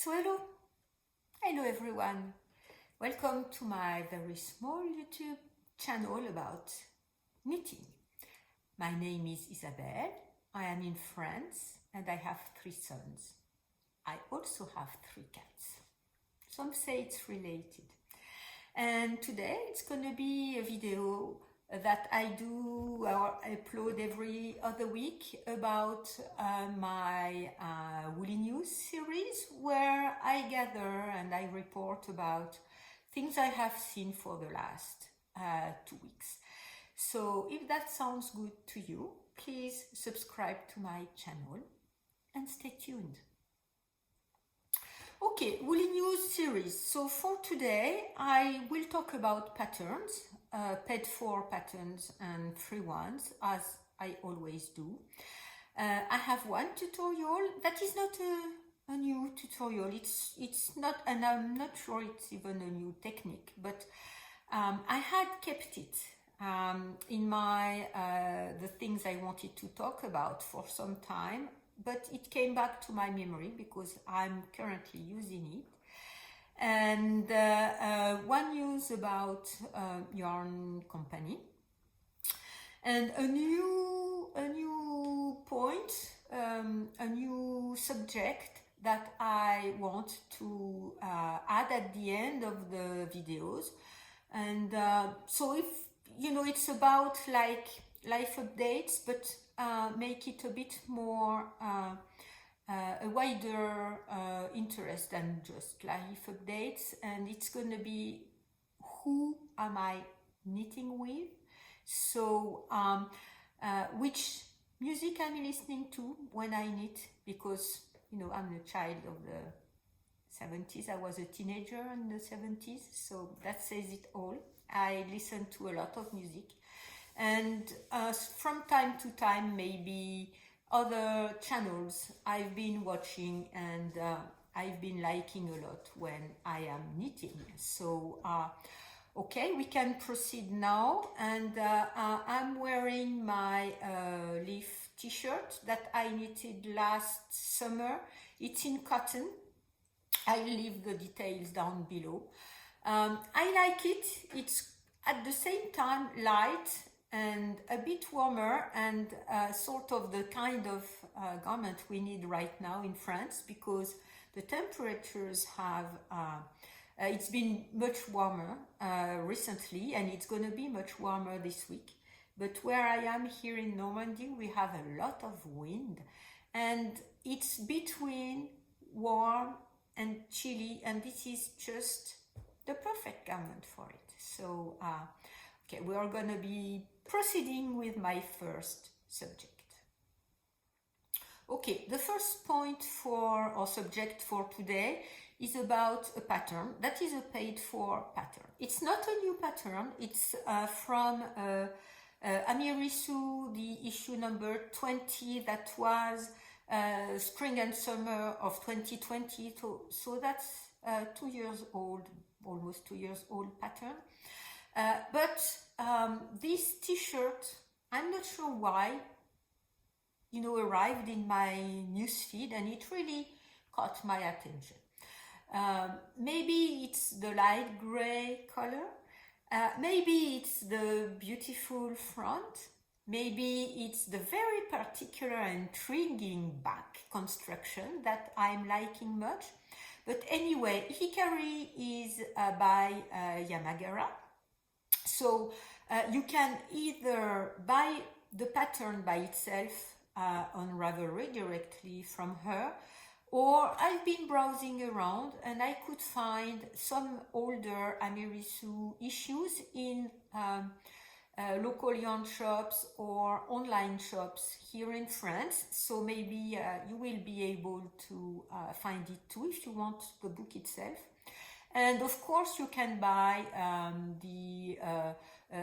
So hello everyone. Welcome to my very small YouTube channel about knitting. My name is Isabelle. I am in France and I have 3 sons. I also have 3 cats. Some say it's related. And today it's gonna be a video that I do or upload every other week about my Woolly News series, where I gather and I report about things I have seen for the last 2 weeks. So if that sounds good to you, please subscribe to my channel and stay tuned. Okay, Woolly News series. So for today, I will talk about patterns, paid for patterns and free ones, as I always do. I have one tutorial that is not a new tutorial. It's not, and I'm not sure it's even a new technique, but I had kept it in my the things I wanted to talk about for some time. But it came back to my memory because I'm currently using it. And one news about yarn company, and a new point, a new subject that I want to add at the end of the videos. And so if you know, it's about like life updates, but make it a bit more a wider interest than just life updates. And it's going to be, who am I knitting with? So which music I'm listening to when I knit, because you know, I'm a child of the 70s. I was a teenager in the 70s, so that says it all. I listen to a lot of music. And from time to time, maybe other channels I've been watching and I've been liking a lot when I am knitting. So, okay, we can proceed now. And I'm wearing my leaf t-shirt that I knitted last summer. It's in cotton. I'll leave the details down below. I like it. It's at the same time light and a bit warmer, and sort of the kind of garment we need right now in France, because the temperatures have, it's been much warmer recently, and it's going to be much warmer this week. But where I am here in Normandy, we have a lot of wind, and it's between warm and chilly, and this is just the perfect garment for it. So, okay, we are going to be proceeding with my first subject. Okay, the first point for our subject for today is about a pattern that is a paid for pattern. It's not a new pattern. It's from Amirisu, the issue number 20, that was spring and summer of 2020. So that's 2 years old, almost 2 years old pattern. But this t-shirt, I'm not sure why, you know, arrived in my newsfeed, and it really caught my attention. Maybe it's the light gray color, maybe it's the beautiful front, maybe it's the very particular and intriguing back construction that I'm liking much. But anyway, Hikari is by Yamagara. So you can either buy the pattern by itself on Ravelry directly from her, or I've been browsing around and I could find some older Amirisu issues in local yarn shops or online shops here in France. So maybe you will be able to find it too if you want the book itself. And of course you can buy the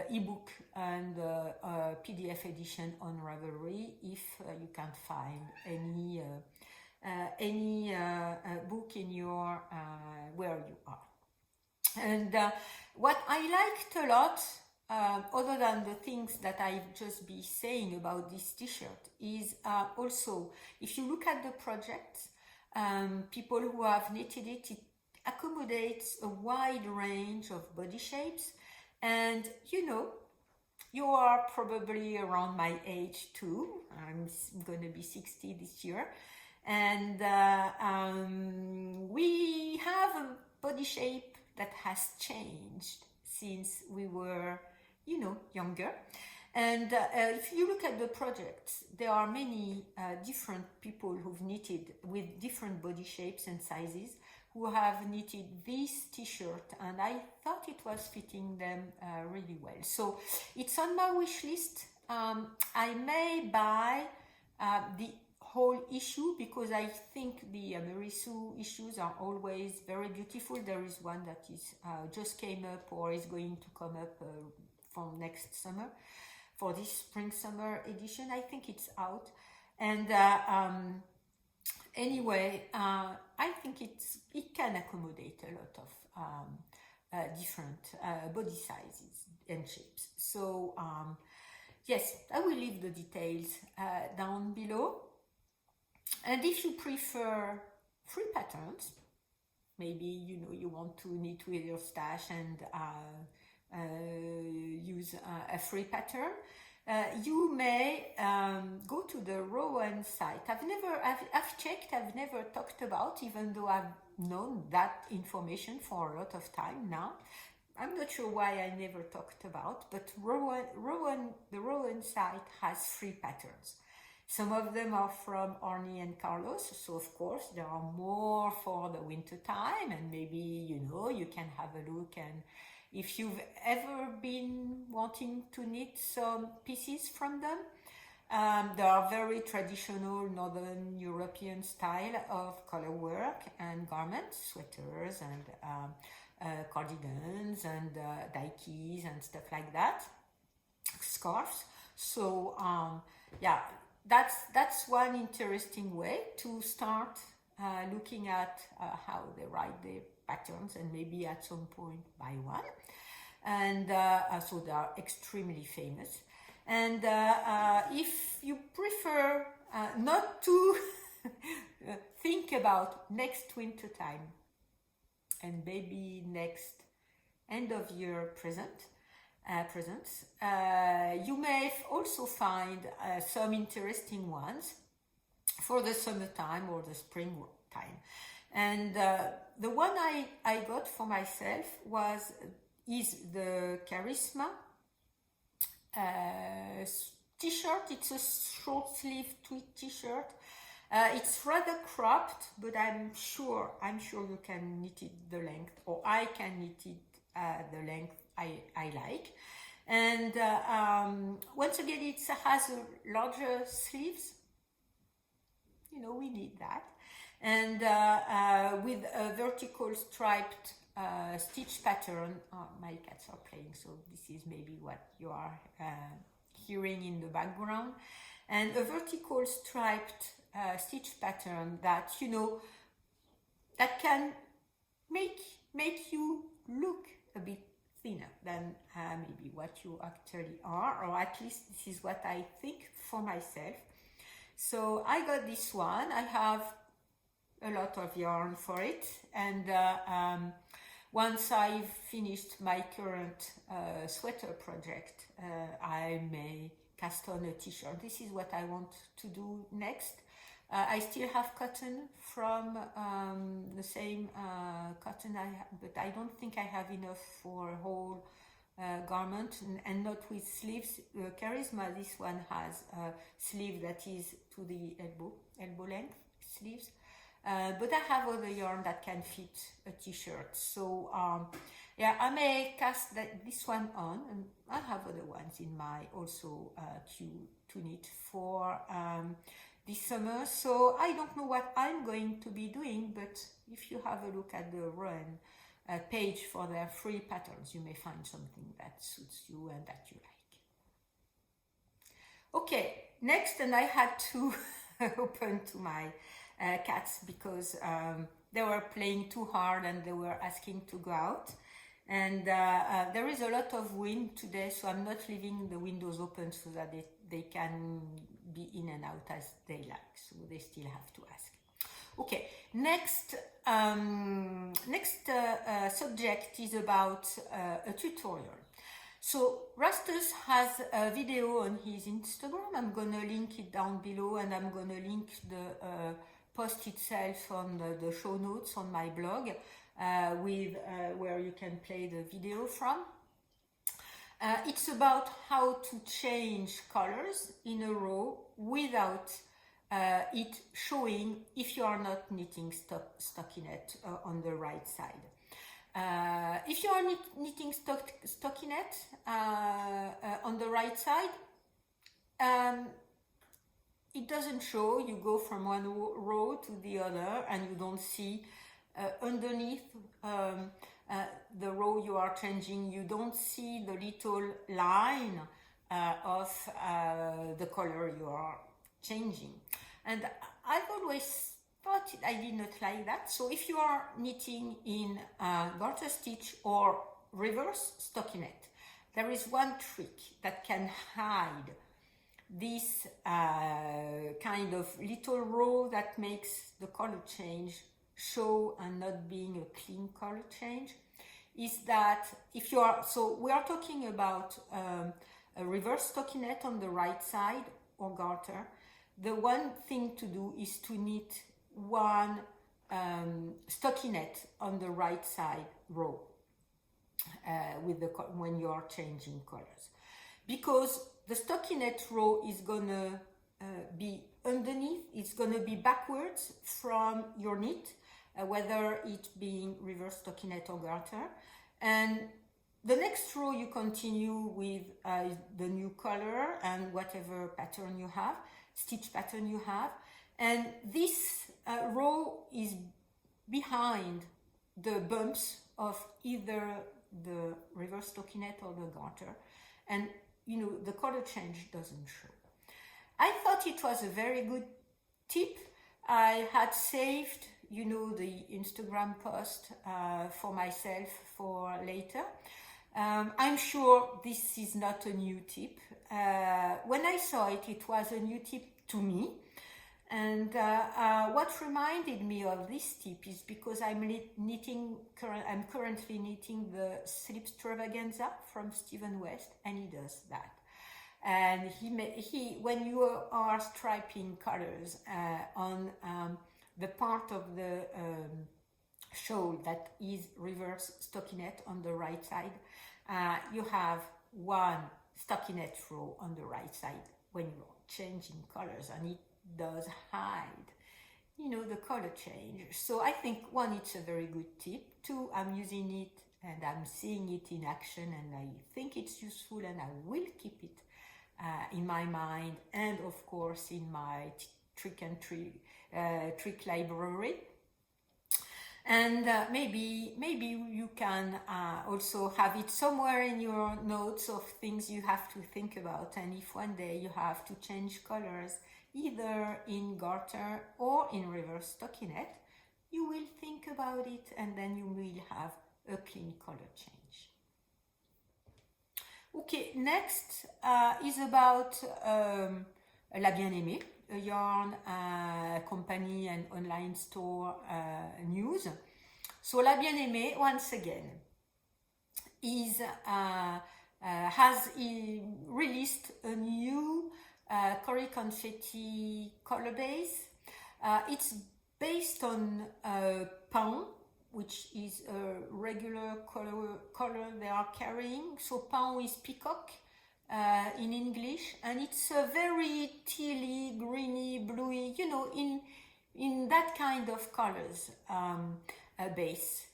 ebook and PDF edition on Ravelry if you can't find any book in your where you are. And what I liked a lot, other than the things that I've just been saying about this t-shirt, is also, if you look at the project, people who have knitted it. It accommodates a wide range of body shapes, and you know, you are probably around my age too. I'm going to be 60 this year, and we have a body shape that has changed since we were, you know, younger. And if you look at the projects, there are many different people who've knitted with different body shapes and sizes who have knitted this t-shirt, and I thought it was fitting them really well. So it's on my wish list. I may buy the whole issue because I think the Merisu issues are always very beautiful. There is one that is just came up or is going to come up from next summer. For this spring-summer edition, I think it's out. And anyway, I think it can accommodate a lot of different body sizes and shapes. So yes, I will leave the details down below. And if you prefer free patterns, maybe you know you want to knit with your stash and use a free pattern, you may go to the Rowan site. I've checked, I've never talked about, even though I've known that information for a lot of time now. I'm not sure why I never talked about, but the Rowan site has free patterns. Some of them are from Arnie and Carlos, so of course there are more for the winter time, and maybe you know you can have a look. And if you've ever been wanting to knit some pieces from them, they are very traditional Northern European style of color work and garments, sweaters and cardigans and daikis and stuff like that, scarves. So yeah, that's one interesting way to start looking at how they write their patterns, and maybe at some point buy one. And so they are extremely famous. And if you prefer not to think about next winter time and maybe next end of year presents, you may also find some interesting ones for the summertime or the spring time. And the one I got for myself is the Charisma t-shirt. It's a short sleeve t-shirt. It's rather cropped, but I'm sure you can knit it the length, or I can knit it the length I like. And once again, it has a larger sleeves. You know, we need that. And with a vertical striped stitch pattern. My cats are playing, so this is maybe what you are hearing in the background. And a vertical striped stitch pattern that, you know, that can make you look a bit thinner than maybe what you actually are, or at least this is what I think for myself. So I got this one. I have a lot of yarn for it, and once I've finished my current sweater project, I may cast on a t-shirt. This is what I want to do next. I still have cotton from the same cotton I have, but I don't think I have enough for a whole garment, and not with sleeves. Charisma, this one has a sleeve that is to the elbow length sleeves. But I have other yarn that can fit a t-shirt. So yeah, I may cast this one on, and I have other ones in my also queue to knit for this summer. So I don't know what I'm going to be doing, but if you have a look at the Run page for their free patterns, you may find something that suits you and that you like. Okay, next, and I had to open to my cats because they were playing too hard and they were asking to go out. And there is a lot of wind today, so I'm not leaving the windows open so that they can be in and out as they like. So they still have to ask. Okay, next subject is about a tutorial. So Rastus has a video on his Instagram. I'm gonna link it down below, and I'm gonna link the post itself on the show notes on my blog with where you can play the video from. It's about how to change colors in a row without it showing if you are not knitting stockinette on the right side. If you are knitting stockinette on the right side, it doesn't show. You go from one row to the other and you don't see underneath the row you are changing, you don't see the little line of the color you are changing. And I've always thought I did not like that. So if you are knitting in garter stitch or reverse stockinette, there is one trick that can hide this kind of little row that makes the color change show and not being a clean color change. Is that if you are, so we are talking about a reverse stockinette on the right side or garter. The one thing to do is to knit one stockinette on the right side row with the when you are changing colors, because the stockinette row is gonna be underneath, it's gonna be backwards from your knit, whether it being reverse stockinette or garter. And the next row you continue with the new color and whatever pattern you have, stitch pattern you have, and this row is behind the bumps of either the reverse stockinette or the garter, and you know the color change doesn't show. I thought it was a very good tip. I had saved, you know, the Instagram post for myself for later. I'm sure this is not a new tip. When I saw it, it was a new tip to me. And what reminded me of this tip is because I'm currently knitting the Slipstravaganza from Stephen West, and he does that. And he when you are striping colors on the part of the shawl that is reverse stockinette on the right side, you have one stockinette row on the right side when you're changing colors, and it does hide, you know, the color change. So I think, one, it's a very good tip. Two, I'm using it and I'm seeing it in action, and I think it's useful, and I will keep it in my mind, and of course in my trick library. And maybe you can also have it somewhere in your notes of things you have to think about. And if one day you have to change colors, either in garter or in reverse stockinette, you will think about it, and then you will have a clean color change. Okay, next is about La Bien-Aimée, a yarn company and online store news. So La Bien-Aimée, once again, has released a new Cory Confetti color base. It's based on Paulin, which is a regular color they are carrying. So Paulin is peacock in English, and it's a very tealy, greeny, bluey, you know, in that kind of colors base.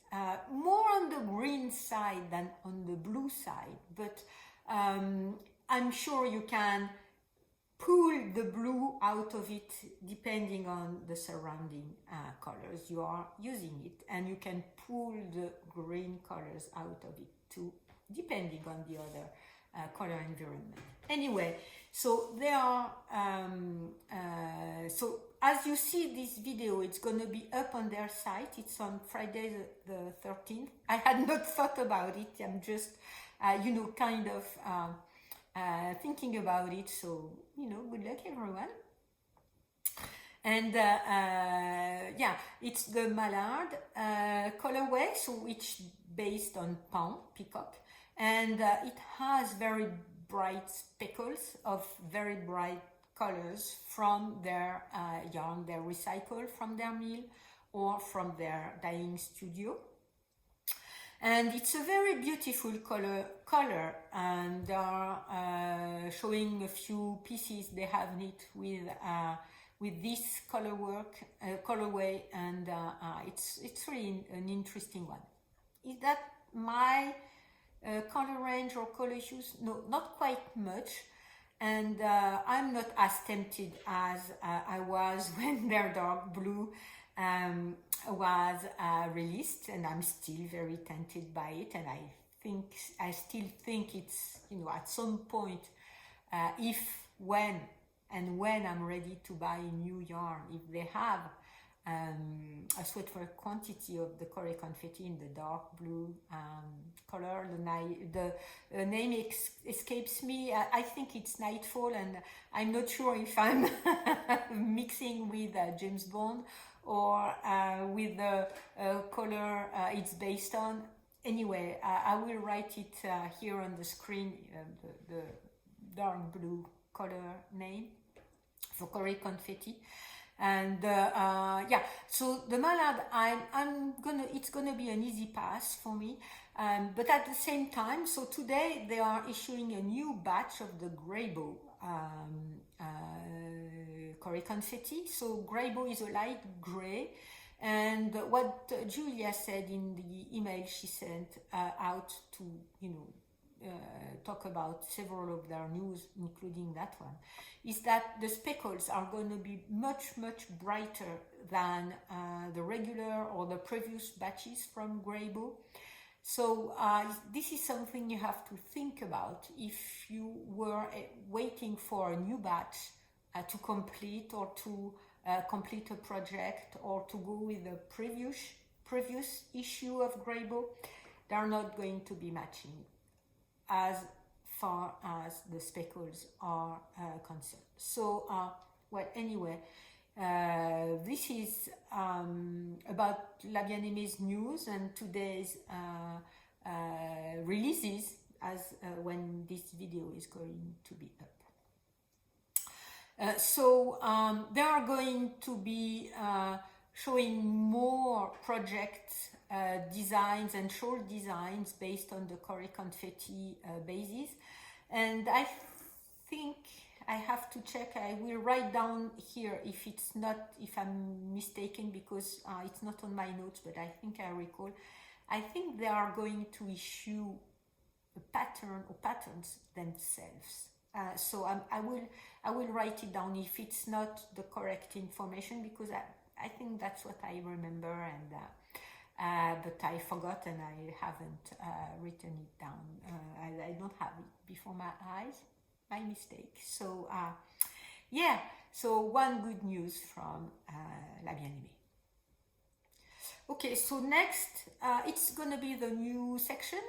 More on the green side than on the blue side, but I'm sure you can pull the blue out of it depending on the surrounding colors you are using it, and you can pull the green colors out of it too, depending on the other color environment. Anyway, so they are so as you see this video, it's going to be up on their site. It's on Friday the 13th. I had not thought about it. I'm just you know, kind of thinking about it. So, you know, good luck everyone. And yeah, it's the mallard colorway, so it's based on peacock, and it has very bright speckles of very bright colors from their yarn they recycle from their mill or from their dyeing studio. And it's a very beautiful color, and they are showing a few pieces they have knit with this colorway, and it's really an interesting one. Is that my color range or color use? No, not quite much, and I'm not as tempted as I was when their dark blue was released, and I'm still very tempted by it, and I still think it's, you know, at some point, when I'm ready to buy new yarn, if they have a sweater quantity of the Corée Confetti in the dark blue color. The name escapes me. I think it's Nightfall, and I'm not sure if I'm mixing with James Bond or with the color it's based on. Anyway, I will write it here on the screen, the dark blue color name for Corée Confetti. And yeah, so the mallard, it's gonna be an easy pass for me, but at the same time, so today they are issuing a new batch of the Greybow Corée Confetti. So Greybow is a light gray, and what Julia said in the email she sent out to, you know, talk about several of their news, including that one, is that the speckles are going to be much brighter than the regular or the previous batches from Greybow. So this is something you have to think about if you were waiting for a new batch to complete, or to complete a project, or to go with the previous issue of Greybow. They are not going to be matching as far as the speckles are concerned. So, well, anyway, this is about La Bien-Aimée's news and today's releases, as when this video is going to be up. So they are going to be showing more projects, designs and short designs based on the Corée Confetti basis, and I think I have to check. I will write down here if I'm mistaken, because it's not on my notes, but I think I recall. I think they are going to issue a pattern or patterns themselves. So I will write it down if it's not the correct information, because I think that's what I remember, and but I forgot and I haven't written it down. I don't have it before my eyes. My mistake. So yeah, so one good news from La Bien-Aimée. Okay, so next it's gonna be the new section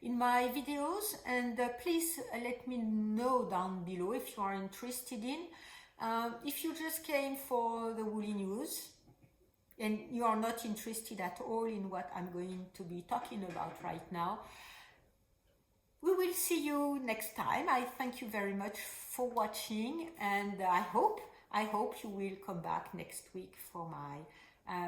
in my videos, and please let me know down below if you are interested in. If you just came for the woolly news and you are not interested at all in what I'm going to be talking about right now, we will see you next time. I thank you very much for watching, and I hope you will come back next week for my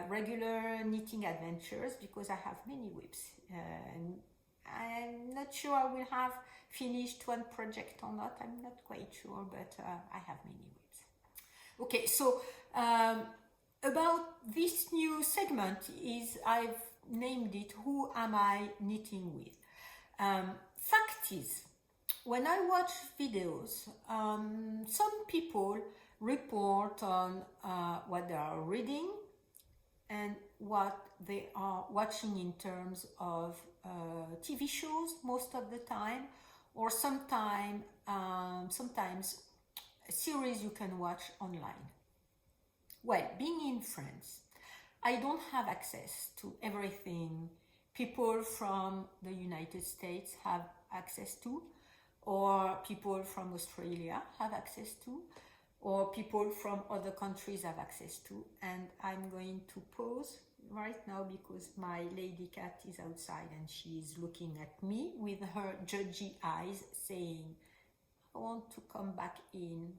regular knitting adventures, because I have many whips, and I'm not sure I will have finished one project or not. I'm not quite sure, but I have many whips. Okay, so about this new segment is, I've named it "Who Am I Knitting With?" Fact is, when I watch videos, some people report on what they are reading and what they are watching in terms of TV shows most of the time, or sometimes a series you can watch online. Well, being in France, I don't have access to everything people from the United States have access to, or people from Australia have access to, or people from other countries have access to. And I'm going to pause right now because my lady cat is outside and she is looking at me with her judgy eyes saying, I want to come back in.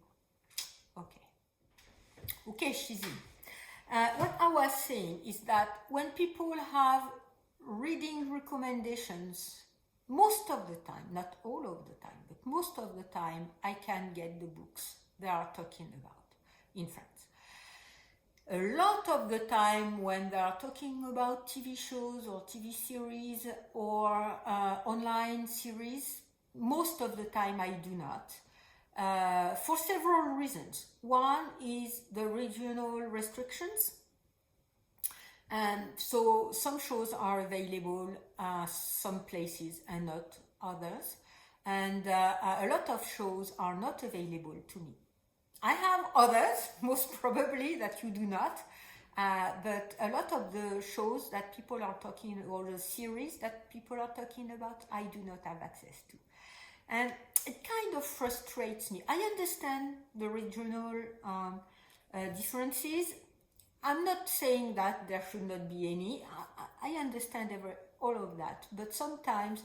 Okay, she's in. What I was saying is that when people have reading recommendations, most of the time, not all of the time, but most of the time, I can get the books they are talking about in France. A lot of the time when they are talking about TV shows or TV series or online series, most of the time I do not. For several reasons. One is the regional restrictions, and so some shows are available some places and not others, and a lot of shows are not available to me. I have others, most probably, that you do not, but a lot of the shows that people are talking, or the series that people are talking about, I do not have access to. And it kind of frustrates me. I understand the regional differences. I'm not saying that there should not be any. I understand all of that. But sometimes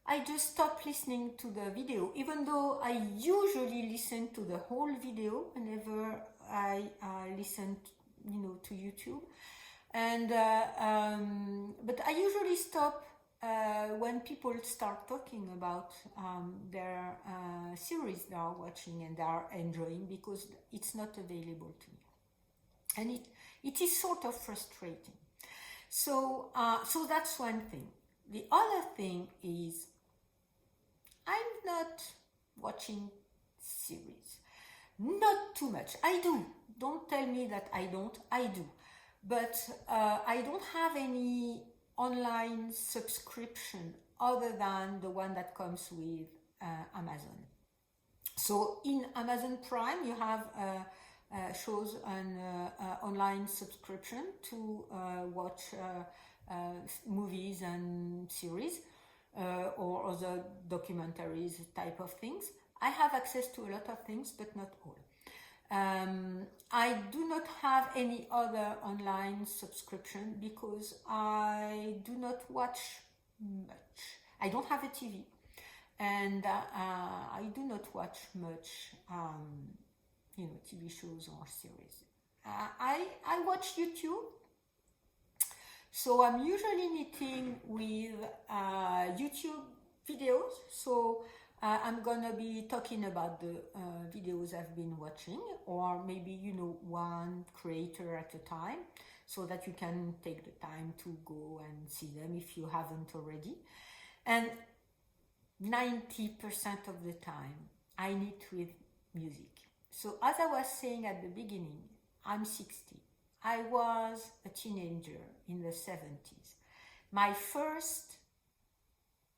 I just stop listening to the video, even though I usually listen to the whole video whenever I listen to YouTube. And but I usually stop when people start talking about their series they are watching and they are enjoying, because it's not available to me, and it is sort of frustrating. So that's one thing. The other thing is I'm not watching series, not too much. I do. Don't tell me that I don't. I do, but I don't have any online subscription other than the one that comes with Amazon. So in Amazon Prime you have shows an online subscription to watch movies and series or other documentaries type of things. I have access to a lot of things, but not all. I do not have any other online subscription because I do not watch much. I don't have a TV, and I do not watch much, TV shows or series. I watch YouTube, so I'm usually knitting with YouTube videos. So I'm gonna be talking about the videos I've been watching, or maybe one creator at a time, so that you can take the time to go and see them if you haven't already. And 90% of the time I knit with music. So as I was saying at the beginning, I'm 60. I was a teenager in the 70s. My first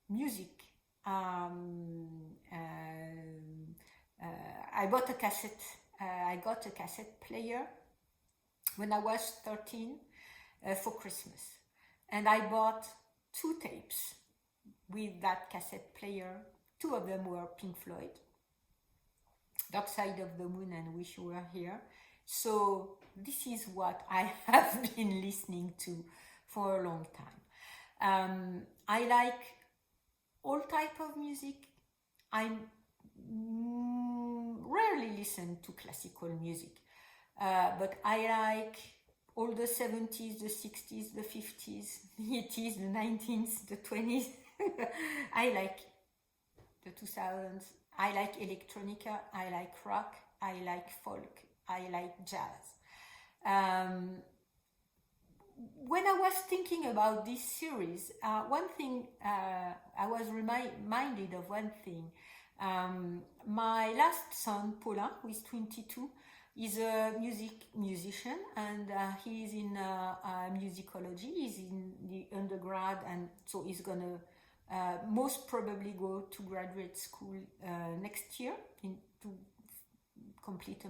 music, I bought a cassette. I got a cassette player when I was 13 for Christmas, and I bought 2 tapes with that cassette player. 2 of them were Pink Floyd, Dark Side of the Moon and Wish You Were Here. So this is what I have been listening to for a long time. I like all type of music. I rarely listen to classical music, but I like all the 70s, the 60s, the 50s, the 80s, the 19s, the 20s. I like the 2000s. I like electronica. I like rock. I like folk. I like jazz. When I was thinking about this series, one thing, I was reminded of one thing. My last son, Paulin, who is 22, is a musician, and he is in musicology. He's in the undergrad, and so he's gonna most probably go to graduate school next year to complete a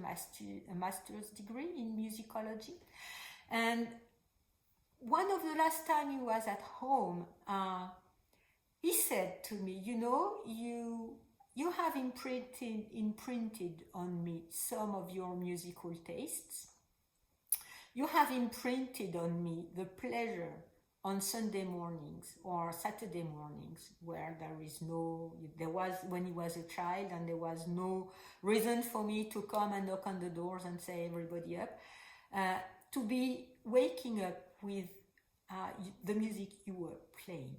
master's degree in musicology. And one of the last time he was at home, he said to me, you you have imprinted on me some of your musical tastes. You have imprinted on me the pleasure on Sunday mornings or Saturday mornings where there was when he was a child and there was no reason for me to come and knock on the doors and say everybody up, to be waking up with the music you were playing.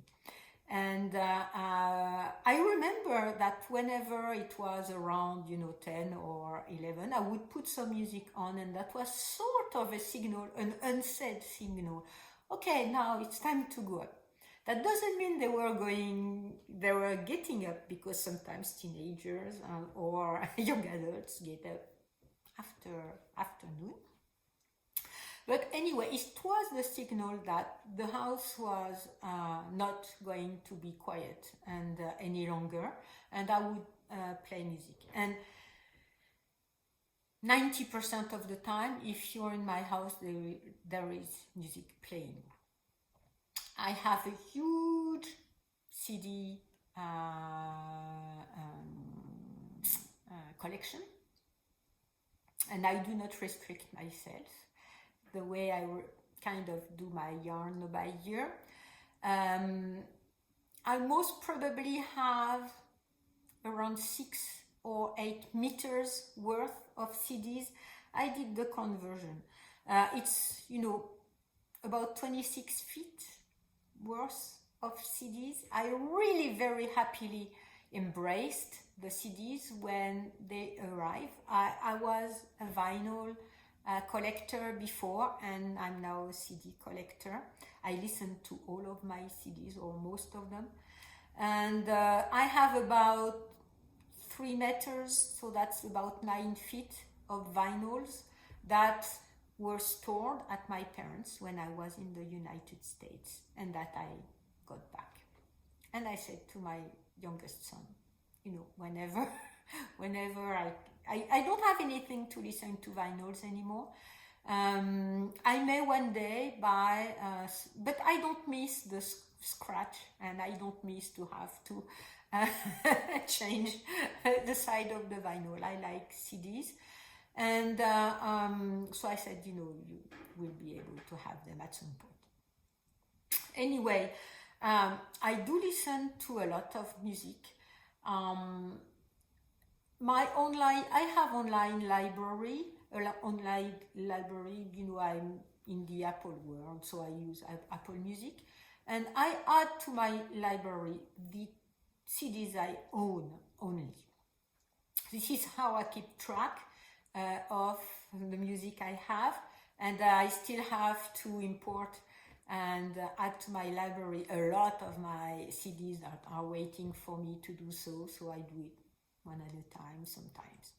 And I remember that whenever it was around 10 or 11, I would put some music on, and that was sort of a signal, an unsaid signal. Okay, now it's time to go up. That doesn't mean they were getting up, because sometimes teenagers or young adults get up after afternoon. But anyway, it was the signal that the house was not going to be quiet and any longer, and I would play music. And 90% of the time, if you're in my house, there is music playing. I have a huge CD collection, and I do not restrict myself the way I kind of do my yarn by year. I most probably have around 6 or 8 meters worth of CDs. I did the conversion. It's, about 26 feet worth of CDs. I really very happily embraced the CDs when they arrived. I was a vinyl collector before, and I'm now a CD collector. I listen to all of my CDs, or most of them, and I have about 3 meters, so that's about 9 feet of vinyls that were stored at my parents' when I was in the United States, and that I got back. And I said to my youngest son, whenever I don't have anything to listen to vinyls anymore. I may one day buy, but I don't miss the scratch, and I don't miss to have to change the side of the vinyl. I like CDs, and so I said, you will be able to have them at some point. Anyway, I do listen to a lot of music. I have online library, I'm in the Apple world, so I use Apple Music, and I add to my library the CDs I own only. This is how I keep track of the music I have, and I still have to import and add to my library a lot of my CDs that are waiting for me to do so I do it one at a time sometimes.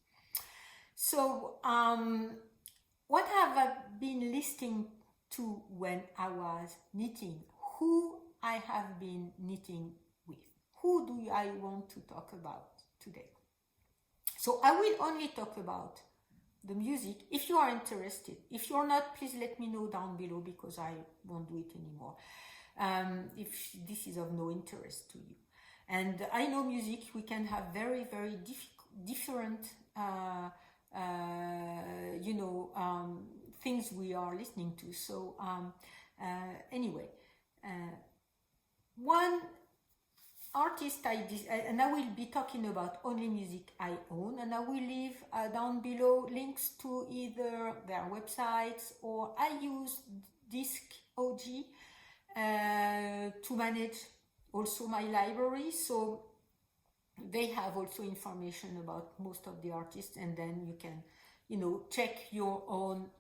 So what have I been listening to when I was knitting? Who I have been knitting with? Who do I want to talk about today? So I will only talk about the music if you are interested. If you're not, please let me know down below, because I won't do it anymore if this is of no interest to you. And I know music, we can have very, very different things we are listening to. So anyway, one artist and I will be talking about only music I own, and I will leave down below links to either their websites, or I use Disc.OG to manage also my library, so they have also information about most of the artists, and then you can check your own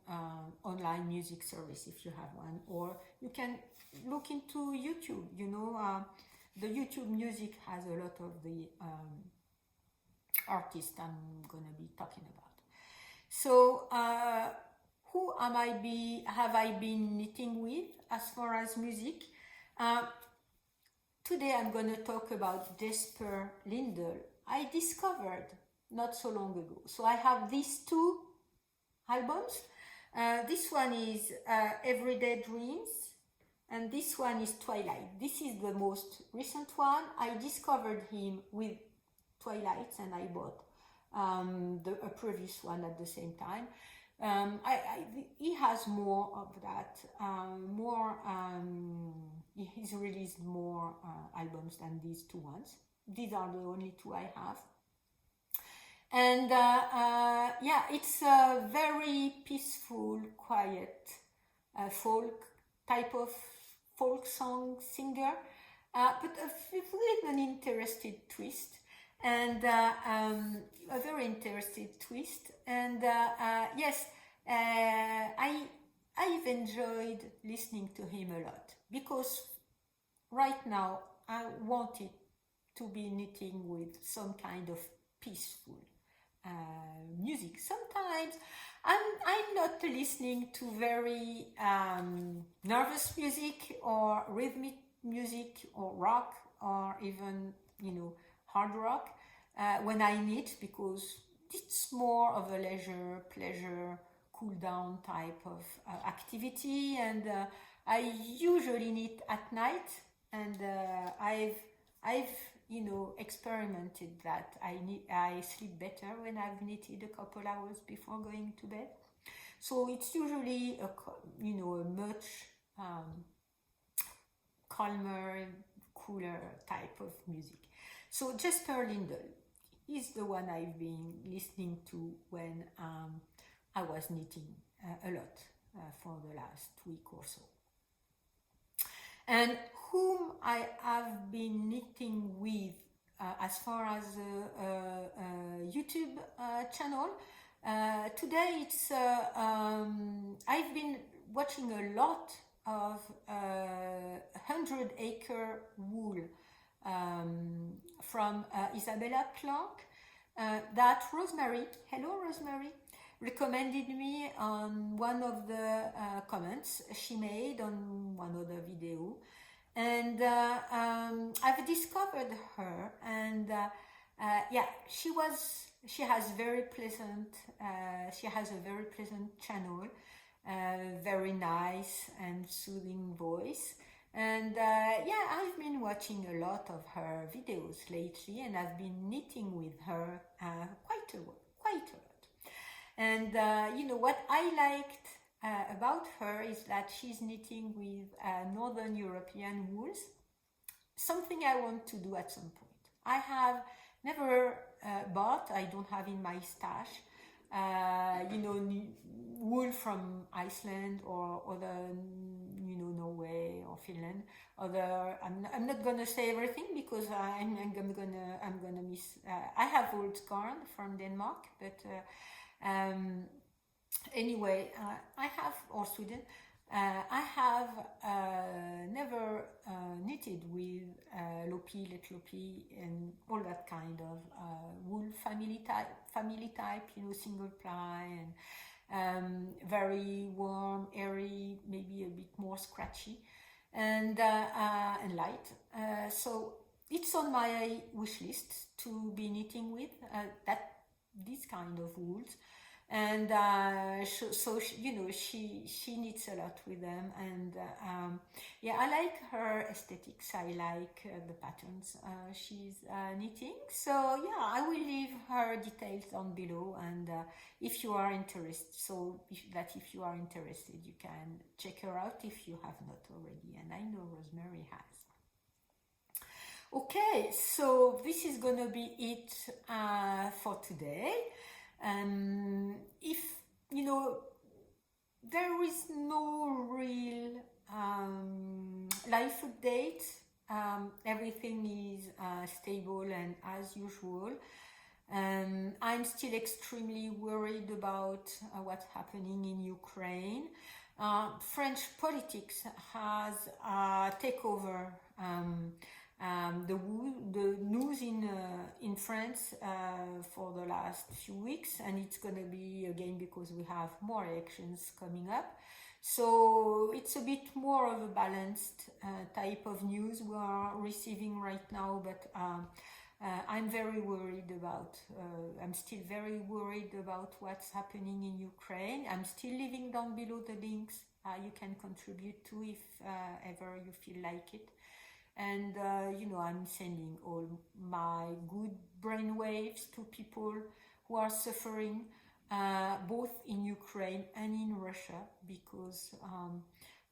online music service if you have one, or you can look into YouTube. The YouTube music has a lot of the artists I'm gonna be talking about. So who have I been knitting with as far as music? Today I'm gonna talk about Jesper Lindell. I discovered not so long ago. So I have these 2 albums. This one is Everyday Dreams, and this one is Twilight. This is the most recent one. I discovered him with Twilight, and I bought a previous one at the same time. He has more of that, he's released more albums than these two ones. These are the only two I have. And yeah, it's a very peaceful, quiet folk type of folk song singer, but with an interesting twist, and a very interesting twist. And yes, I've enjoyed listening to him a lot, because right now I wanted to be knitting with some kind of peaceful music. Sometimes I'm not listening to very nervous music or rhythmic music or rock or even, you know, hard rock when I knit, because it's more of a leisure, pleasure, cool down type of activity, and I usually knit at night, and I've you know, experimented that I sleep better when I've knitted a couple hours before going to bed. So it's usually a, you know, a much calmer, cooler type of music. So Jesper Lindell is the one I've been listening to when I was knitting a lot for the last week or so. And whom I have been knitting with as far as YouTube channel. Today it's I've been watching a lot of 100 Acre Wool from Isabella Clark, that Rosemary, hello Rosemary, recommended me on one of the comments she made on one other video, and I've discovered her, and yeah, she has very pleasant, she has a very pleasant channel, very nice and soothing voice, and yeah, I've been watching a lot of her videos lately, and I've been knitting with her quite a lot. And you know, what I liked about her is that she's knitting with Northern European wools, something I want to do at some point. I have never bought, I don't have in my stash, you know, wool from Iceland or other, you know, Norway or Finland. I'm not gonna say everything, because I'm gonna miss. I have old yarn from Denmark, but anyway, I have, or Sweden. I have never knitted with Lopi, Let Lopi, and all that kind of wool family type, you know, single ply, and very warm, airy, maybe a bit more scratchy, and light. So it's on my wish list to be knitting with these kind of wools. And so she, you know, she knits a lot with them, and yeah, I like her aesthetics. I like the patterns she's knitting. So yeah, I will leave her details down below, and if you are interested, if you are interested, you can check her out if you have not already, and I know Rosemary has. Okay, so this is gonna be it for today. If, you know, there is no real life update, everything is stable and as usual. I'm still extremely worried about what's happening in Ukraine. French politics has taken over the news in France for the last few weeks, and it's gonna be again because we have more elections coming up. So it's a bit more of a balanced type of news we are receiving right now, but I'm very worried about, I'm still very worried about what's happening in Ukraine. I'm still leaving down below the links you can contribute to if ever you feel like it. and you know, I'm sending all my good brain waves to people who are suffering, both in Ukraine and in Russia, because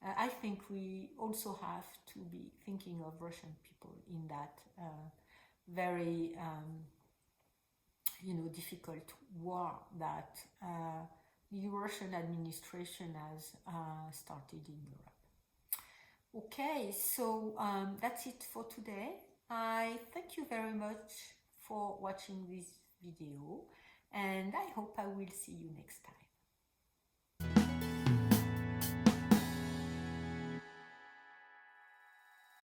I think we also have to be thinking of Russian people in that very you know, difficult war that the Russian administration has started in Europe. Okay, so that's it for today. I thank you very much for watching this video, and I hope I will see you next time.